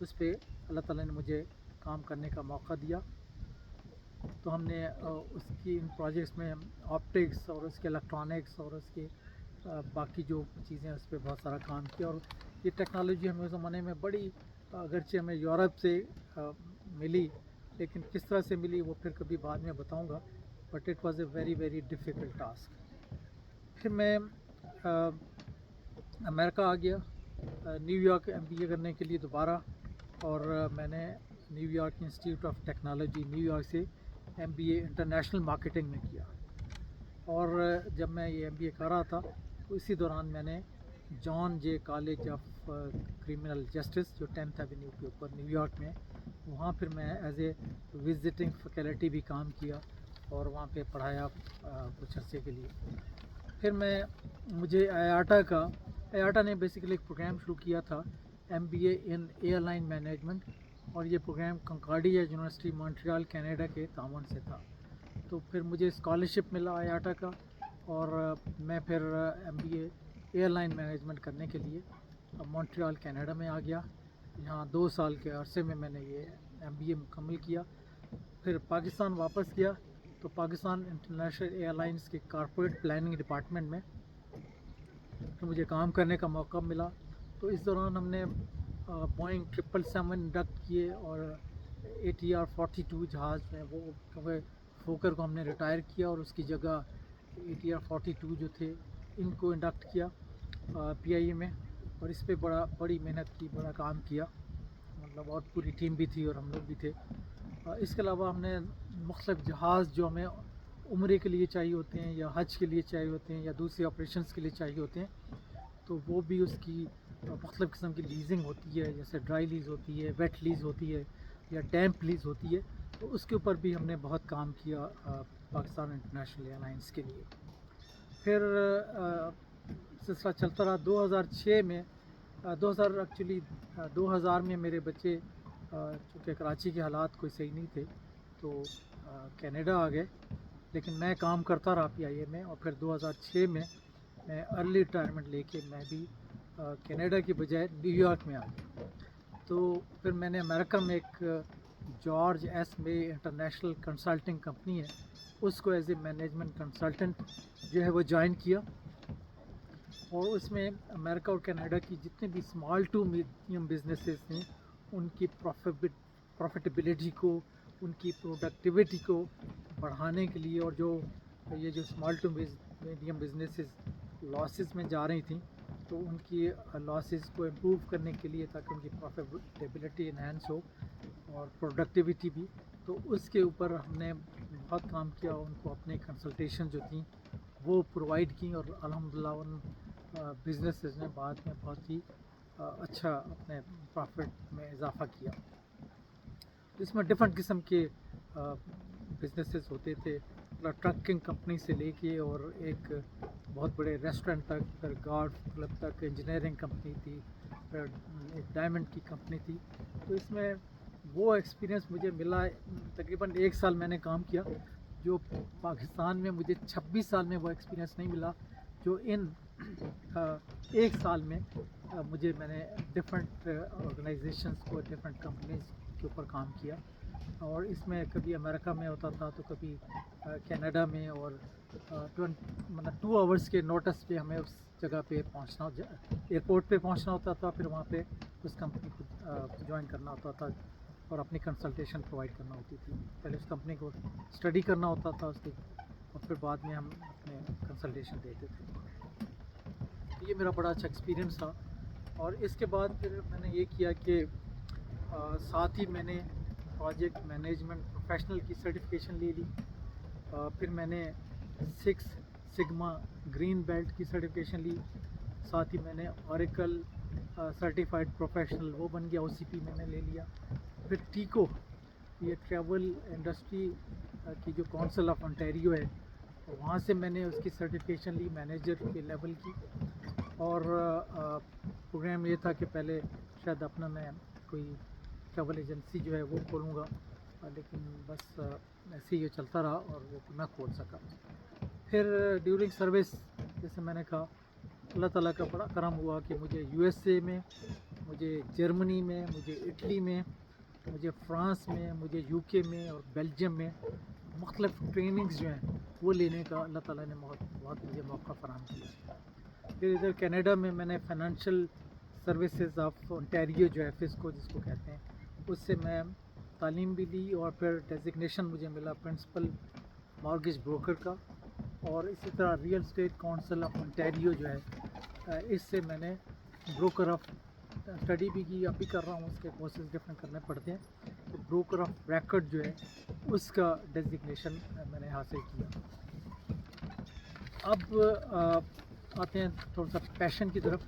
اس پہ اللہ تعالیٰ نے مجھے کام کرنے کا موقع دیا. تو ہم نے اس کی ان پروجیکٹس میں آپٹکس اور اس کے الیکٹرانکس اور اس کے باقی جو چیزیں اس پہ بہت سارا کام کیا. اور یہ ٹیکنالوجی ہمیں اس زمانے میں بڑی اگرچہ ہمیں یورپ سے ملی لیکن کس طرح سے ملی وہ پھر کبھی بعد میں بتاؤں گا. But it was a very very difficult task. پھر میں امریکہ آ گیا نیو یارک MBA کرنے کے لیے دوبارہ. اور میں نے new York institute of technology new York سے MBA انٹرنیشنل مارکیٹنگ میں کیا. اور جب میں یہ MBA کر رہا تھا تو اسی دوران میں نے جان جے کالج آف کرمنل جسٹس جو 10th ایونیو کے اوپر نیو یارک میں, وہاں پھر میں ایز اے وزٹنگ فیکلٹی بھی کام کیا اور وہاں پہ پڑھایا کچھ عرصے کے لیے. پھر مجھے ایاٹا نے بیسیکلی ایک پروگرام شروع کیا تھا MBA ان ایئر لائن مینجمنٹ, اور یہ پروگرام کنکارڈیا یونیورسٹی مونٹریال کینیڈا کے تعاون سے تھا. تو پھر مجھے اسکالرشپ ملا ایاٹا کا اور میں پھر MBA ایئر لائن مینجمنٹ کرنے کے لیے مونٹریال کینیڈا میں آ گیا. یہاں 2 سال کے عرصے میں نے یہ MBA مکمل کیا. پھر پاکستان واپس گیا تو پاکستان انٹرنیشنل ایئر لائنس کے کارپوریٹ پلاننگ ڈپارٹمنٹ میں مجھے کام کرنے کا موقع ملا. تو اس دوران ہم نے بوئنگ 777 انڈکٹ کیے اور ATR 42 جہاز میں وہ کیونکہ فوکر کو ہم نے ریٹائر کیا اور اس کی جگہ ATR 42 جو تھے ان کو انڈکٹ کیا PIA میں. اور اس پہ بڑی محنت کی, بڑا کام کیا, مطلب اور پوری ٹیم بھی تھی اور ہم لوگ بھی تھے. اس کے علاوہ ہم نے مختلف جہاز جو ہمیں عمرے کے لیے چاہیے ہوتے ہیں یا حج کے لیے چاہیے ہوتے ہیں یا دوسرے آپریشنس کے لیے چاہیے ہوتے ہیں, تو وہ بھی اس کی مختلف قسم کی لیزنگ ہوتی ہے, جیسے ڈرائی لیز ہوتی ہے, ویٹ لیز ہوتی ہے یا ڈیمپ لیز ہوتی ہے. تو اس کے اوپر بھی ہم نے بہت کام کیا پاکستان انٹرنیشنل ایئر لائنس کے لیے. پھر سلسلہ چلتا رہا. 2006 میں 2000 میں میرے بچے چونکہ کراچی کے حالات کوئی صحیح نہیں تھے تو کینیڈا آ گئے, لیکن میں کام کرتا رہا PIA میں. اور پھر 2006 میں ارلی ریٹائرمنٹ لے کے میں بھی کینیڈا کی بجائے نیو یارک میں آ گیا. تو پھر میں نے امریکہ میں ایک جارج ایس مے انٹرنیشنل کنسلٹنگ کمپنی ہے, اس کو ایز اے مینجمنٹ کنسلٹنٹ جو ہے وہ جوائن کیا. اور اس میں امریکہ اور کینیڈا کی جتنے بھی اسمال ٹو میڈیم بزنسز ہیں ان کی پروفیٹیبلٹی کو, ان کی پروڈکٹیوٹی کو بڑھانے کے لیے, اور جو یہ جو small to medium businesses losses میں جا رہی تھیں تو ان کی لاسز کو امپروو کرنے کے لیے تاکہ ان کی پروفیٹیبلٹی انہینس ہو اور پروڈکٹیوٹی بھی, تو اس کے اوپر ہم نے بہت کام کیا. ان کو اپنے کنسلٹیشن جو تھیں وہ پرووائڈ کی اور الحمدللہ ان بزنسز نے بعد میں بہت ہی اچھا اپنے پروفٹ میں اضافہ کیا. اس میں ڈفرینٹ قسم کے بزنسز ہوتے تھے, ٹرکنگ کمپنی سے لے کے اور ایک بہت بڑے ریسٹورنٹ تک, پھر گارڈ کلب تک, انجینئرنگ کمپنی تھی, پھر ایک ڈائمنڈ کی کمپنی تھی. تو اس میں وہ ایکسپیرینس مجھے ملا. تقریباً 1 سال میں نے کام کیا, جو پاکستان میں مجھے 26 سال میں وہ ایکسپیرینس نہیں ملا جو ان 1 سال میں میں نے ڈفرینٹ آرگنائزیشنس کو, ڈفرینٹ کمپنیز کے اوپر کام کیا. اور اس میں کبھی امریکہ میں ہوتا تھا تو کبھی کینیڈا میں, اور 2 آورس کے نوٹس پہ ہمیں اس جگہ پہ پہنچنا, ایئرپورٹ پہ پہنچنا ہوتا تھا, پھر وہاں پہ اس کمپنی کو جوائن کرنا ہوتا تھا اور اپنی کنسلٹیشن پرووائڈ کرنا ہوتی تھی. پہلے اس کمپنی کو اسٹڈی کرنا ہوتا تھا اس کے, اور پھر بعد میں ہم اپنے کنسلٹیشن دیتے تھے. یہ میرا بڑا اچھا ایکسپیرینس تھا. اور اس کے بعد پھر میں نے یہ کیا کہ ساتھ ہی میں نے پروجیکٹ مینجمنٹ پروفیشنل کی سرٹیفکیشن لے لی. پھر میں نے 6 سگما گرین بیلٹ کی سرٹیفکیشن لی. ساتھ ہی میں نے اوریکل سرٹیفائڈ پروفیشنل وہ بن گیا, OCP میں نے لے لیا. پھر ٹیکو, یہ ٹریول انڈسٹری کی جو کونسل آف انٹیریو ہے, وہاں سے میں نے اس کی سرٹیفکیشن لی مینیجر کے لیول کی. اور پروگرام یہ تھا کہ پہلے شاید اپنا میں کوئی ٹریول ایجنسی جو ہے وہ کھولوں گا, لیکن بس ایسے ہی یہ چلتا رہا اور وہ نہ کھول سکا. پھر ڈیورنگ سروس جیسے میں نے کہا اللہ تعالیٰ کا بڑا کرم ہوا کہ مجھے USA میں مجھے جرمنی میں، مجھے اٹلی میں، مجھے فرانس میں، مجھے UK میں اور بیلجیم میں مختلف ٹریننگز جو ہیں وہ لینے کا اللہ تعالیٰ نے بہت مجھے موقع فراہم کیا. پھر ادھر کینیڈا میں نے فائنانشیل سروسز آف انٹیریو جو ہے فسکو جس کو کہتے ہیں اس سے میں تعلیم بھی لی اور پھر ڈیزگنیشن مجھے ملا پرنسپل مارگیج بروکر کا. اور اسی طرح ریئل اسٹیٹ کونسل آف انٹیریو جو ہے اس سے میں نے بروکر آف اسٹڈی بھی کی، اب بھی کر رہا ہوں، اس کے کورسز ڈفرینٹ کرنے پڑتے ہیں. تو بروکر آف ریکڈ جو ہے اس کا ڈیزگنیشن میں نے حاصل کیا. اب آتے ہیں تھوڑا سا پیشن کی طرف.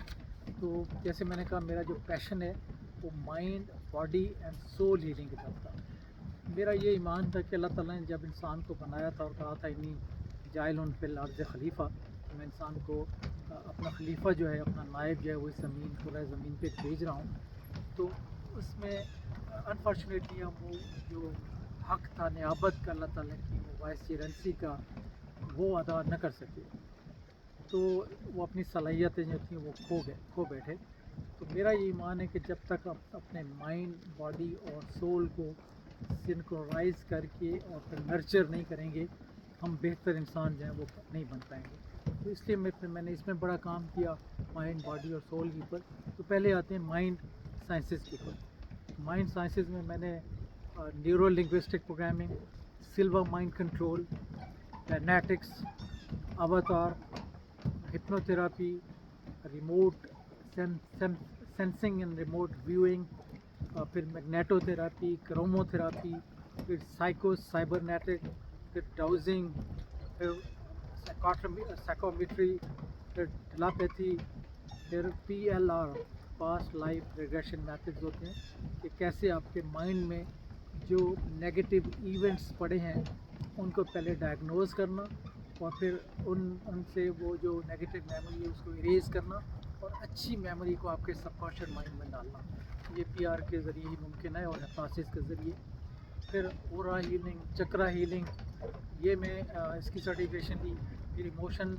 تو جیسے میں نے کہا میرا جو پیشن ہے وہ mind, body and civil healing کی طرف تھا. میرا یہ ایمان تھا کہ اللہ تعالیٰ نے جب انسان کو بنایا تھا اور کہا تھا انی جائل فی الارض خلیفہ، میں انسان کو اپنا خلیفہ جو ہے، اپنا نائب جو ہے وہ زمین پورا زمین پہ بھیج رہا ہوں. تو اس میں انفارچونیٹلی ہم وہ جو حق تھا نیابت کا اللہ تعالیٰ کی، وہ وائس چیرنسی کا، وہ ادا نہ کر سکے. تو وہ اپنی صلاحیتیں جو تھیں وہ کھو بیٹھے. تو میرا یہ ایمان ہے کہ جب تک آپ اپنے مائنڈ، باڈی اور سول کو سنکرونائز کر کے اور پھر نرچر نہیں کریں گے، ہم بہتر انسان جو ہیں وہ نہیں بن پائیں گے. تو اس لیے میں نے اس میں بڑا کام کیا مائنڈ، باڈی اور سول کے اوپر. تو پہلے آتے ہیں مائنڈ سائنسز کے اوپر. مائنڈ سائنسز میں نے neuro linguistic programming, silver mind control, kinetics, avatar, hypnotherapy, remote sensing and remote viewing, پھر میگنیٹو تھراپی، کرومو تھراپی، پھر سائبرنیٹک، پھر ڈاؤزنگ، پھر سائیکومیٹری، پھر ٹیلیپیتھی، پھر PLR past life regression methods ہوتے ہیں کہ کیسے آپ کے مائنڈ میں جو نگیٹو ایونٹس پڑے ہیں ان کو پہلے ڈائگنوز کرنا اور پھر ان سے وہ جو نگیٹو میموری ہے اس کو اریز کرنا اور اچھی میموری کو آپ کے سب کانشیس مائنڈ میں ڈالنا. یہ PR کے ذریعے ہی ممکن ہے اور ہپنوسس کے ذریعے. پھر اورا ہیلنگ، چکرا ہیلنگ، یہ میں اس کی سرٹیفکیشن لی. پھر ایموشن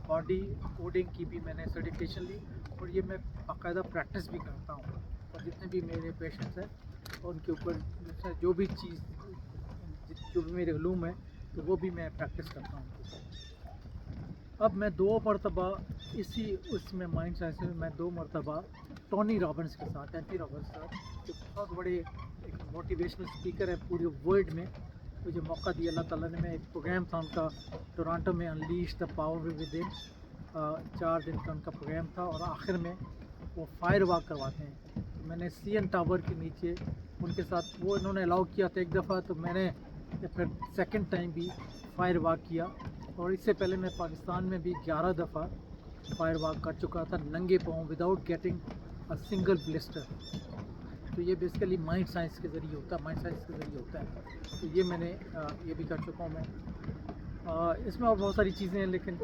باڈی کوڈنگ کی بھی میں نے سرٹیفکیشن لی اور یہ میں باقاعدہ پریکٹس بھی کرتا ہوں. اور جتنے بھی میرے پیشنٹس ہیں ان کے اوپر جو بھی چیز جو بھی میرے علوم ہیں تو وہ بھی میں پریکٹس کرتا ہوں. اب میں 2 مرتبہ اس میں مائنڈ سائنس میں 2 مرتبہ ٹونی رابنس کے ساتھ، اینتھی رابنس کے ساتھ، جو بہت بڑے ایک موٹیویشنل اسپیکر ہے پورے ورلڈ میں، مجھے موقع دیا اللہ تعالیٰ نے. میں ایک پروگرام تھا ان کا ٹورانٹو میں، unleash the power with in, 4 دن کا ان کا پروگرام تھا اور آخر میں وہ فائر واک کرواتے ہیں. تو میں نے CN ٹاور کے نیچے ان کے ساتھ، وہ انہوں نے الاؤ کیا تھا ایک دفعہ، تو میں نے پھر سیکنڈ ٹائم بھی فائر واک کیا. اور اس سے پہلے میں پاکستان میں بھی 11 دفعہ فائر واک کر چکا تھا ننگے پاؤں، without getting a single blister. تو یہ بیسیکلی مائنڈ سائنس کے ذریعے ہوتا ہے. تو یہ میں نے یہ بھی کر چکا ہوں میں. اس میں اور بہت ساری چیزیں ہیں لیکن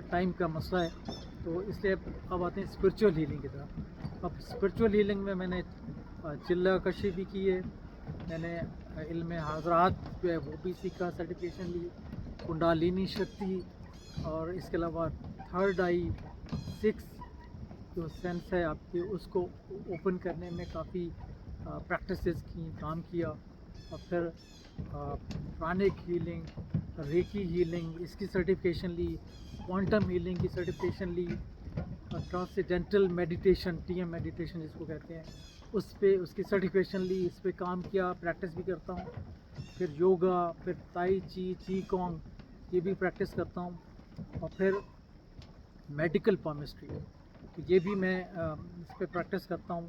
ٹائم کا مسئلہ ہے، تو اس لیے اب آتے ہیں اسپرچول ہیلنگ کی طرف. اب اسپرچول ہیلنگ میں نے چلہ کشی بھی کی ہے، میں نے علم حاضرات جو ہے وہ بھی سیکھا، سرٹیفکیشن لی، کنڈالینی شکتی، اور اس کے علاوہ 3rd آئی، 6 جو سینس ہے آپ کی اس کو اوپن کرنے میں کافی پریکٹسز کی، کام کیا. اور پھر پرانک ہیلنگ، ریکی ہیلنگ اس کی سرٹیفکیشن لی، کوانٹم ہیلنگ کی سرٹیفکیشن لی، ٹرانسینڈنٹل میڈیٹیشن TM میڈیٹیشن جس کو کہتے ہیں اس کی سرٹیفکیشن لی، اس پہ کام کیا، پریکٹس بھی کرتا ہوں. پھر یوگا، پھر تائی چی کونگ یہ بھی پریکٹس کرتا ہوں. اور پھر میڈیکل پامسٹری، تو یہ بھی میں اس پہ پریکٹس کرتا ہوں.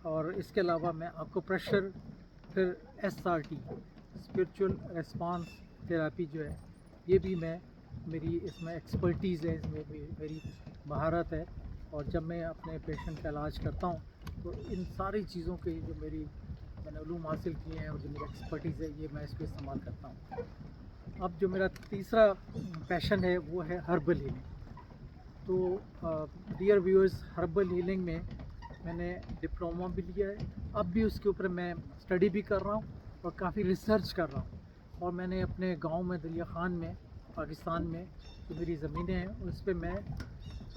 اور اس کے علاوہ میں آکوپریشر، پھر SRT اسپرچول ریسپانس تھراپی جو ہے یہ بھی میری اس میں ایکسپرٹیز ہے، اس میں میری مہارت ہے. اور جب میں اپنے پیشنٹ کا علاج کرتا ہوں تو ان ساری چیزوں کے جو میں نے علوم حاصل کیے ہیں اور جو میری ایکسپرٹیز ہے یہ میں اس کو استعمال کرتا ہوں. اب جو میرا تیسرا پیشن ہے وہ ہے ہربل ہیلنگ. تو ڈیئر ویورز، ہربل ہیلنگ میں نے ڈپلوما بھی لیا ہے، اب بھی اس کے اوپر میں اسٹڈی بھی کر رہا ہوں اور کافی ریسرچ کر رہا ہوں. اور میں نے اپنے گاؤں میں دریا خان میں پاکستان میں جو میری زمینیں ہیں اس پہ میں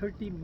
30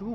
2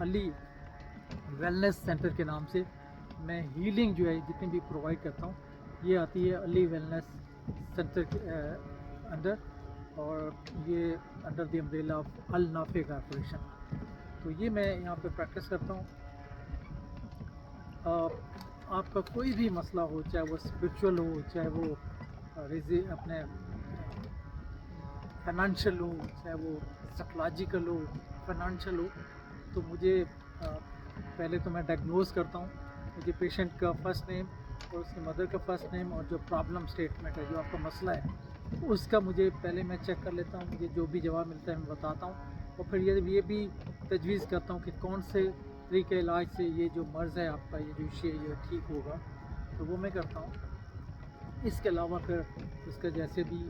علی ویلنس سینٹر کے نام سے میں ہیلنگ جو ہے جتنی بھی پرووائڈ کرتا ہوں یہ آتی ہے علی ویلنس سینٹر کے اندر، اور یہ under the umbrella of Al Nafay corporation. تو یہ میں یہاں پہ پریکٹس کرتا ہوں. آپ کا کوئی بھی مسئلہ ہو، چاہے وہ اسپرچول ہو، چاہے وہ اپنے فائنانشیل ہو، چاہے وہ سائیکولوجیکل ہو، فائنانشیل ہو، تو مجھے پہلے تو میں ڈائگنوز کرتا ہوں. مجھے پیشنٹ کا فرسٹ نیم اور اس کی مدر کا فرسٹ نیم اور جو پرابلم اسٹیٹمنٹ ہے، جو آپ کا مسئلہ ہے، اس کا مجھے پہلے میں چیک کر لیتا ہوں. مجھے جو بھی جواب ملتا ہے میں بتاتا ہوں، اور پھر یہ بھی تجویز کرتا ہوں کہ کون سے طریقۂ علاج سے یہ جو مرض ہے آپ کا، یہ جو ایشو ہے، یہ ٹھیک ہوگا. تو وہ میں کرتا ہوں. اس کے علاوہ پھر اس کا جیسے بھی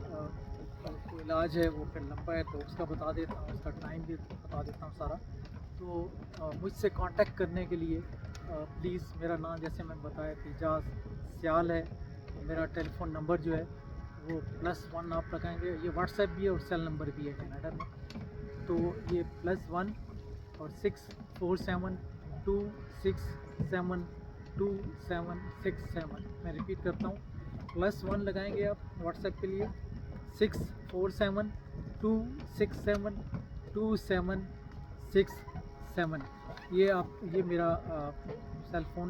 کوئی علاج ہے وہ پھر لمبا ہے تو اس کا بتا دیتا ہوں، اس کا ٹائم بھی بتا دیتا ہوں سارا. تو مجھ سے کانٹیکٹ کرنے کے لیے پلیز میرا نام جیسے میں نے بتایا کہ اعجاز سیال ہے. میرا ٹیلی فون نمبر جو ہے وہ +1 آپ لگائیں گے. یہ واٹس ایپ بھی ہے اور سیل نمبر بھی ہے کینیڈا میں. تو یہ +1 اور 64726726767. میں ریپیٹ کرتا ہوں، +1 لگائیں گے آپ واٹس ایپ کے لیے، 64726726767. یہ میرا سیل فون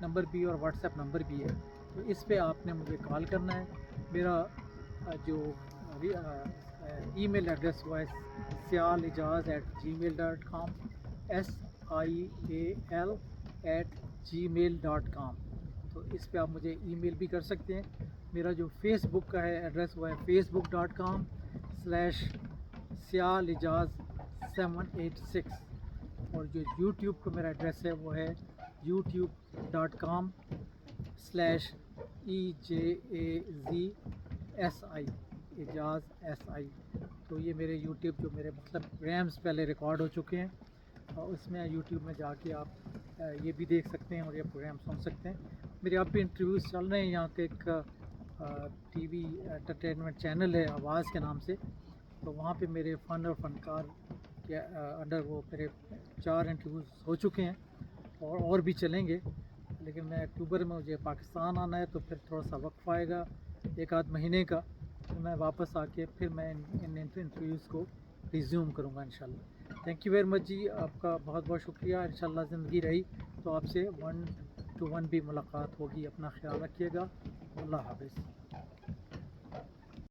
نمبر بھی اور واٹس ایپ نمبر بھی ہے. تو اس پہ آپ نے مجھے کال کرنا ہے. میرا جو ای میل ایڈریس ہوا ہے sialeijaz@gmail.com، sial@gmail.com. تو اس پہ آپ مجھے ای میل بھی کر سکتے ہیں. میرا جو فیس بک کا ہے ایڈریس وہ ہے facebook.com/sialeijaz786. اور جو یوٹیوب کا میرا ایڈریس ہے وہ ہے youtube.com/EJAZSI اعجاز SI. تو یہ میرے یوٹیوب جو میرے مطلب پروگرامس پہلے ریکارڈ ہو چکے ہیں، اور اس میں یوٹیوب میں جا کے آپ یہ بھی دیکھ سکتے ہیں اور یہ پروگرام سن سکتے ہیں. میرے آپ بھی انٹرویوز چل رہے ہیں. یہاں کے ایک ٹی وی انٹرٹینمنٹ چینل ہے آواز کے نام سے، تو وہاں پہ میرے فن اور فنکار کے انڈر وہ میرے 4 انٹرویوز ہو چکے ہیں اور بھی چلیں گے. لیکن میں اکتوبر میں مجھے پاکستان آنا ہے، تو پھر تھوڑا سا وقفہ آئے گا 1-8 مہینے کا. تو میں واپس آ کے پھر میں ان انٹرویوز کو ریزیوم کروں گا انشاءاللہ. تھینک یو ویری مچ جی. آپ کا بہت بہت شکریہ. انشاءاللہ زندگی رہی تو آپ سے 1 to 1 بھی ملاقات ہوگی. اپنا خیال رکھیے گا. اللہ حافظ.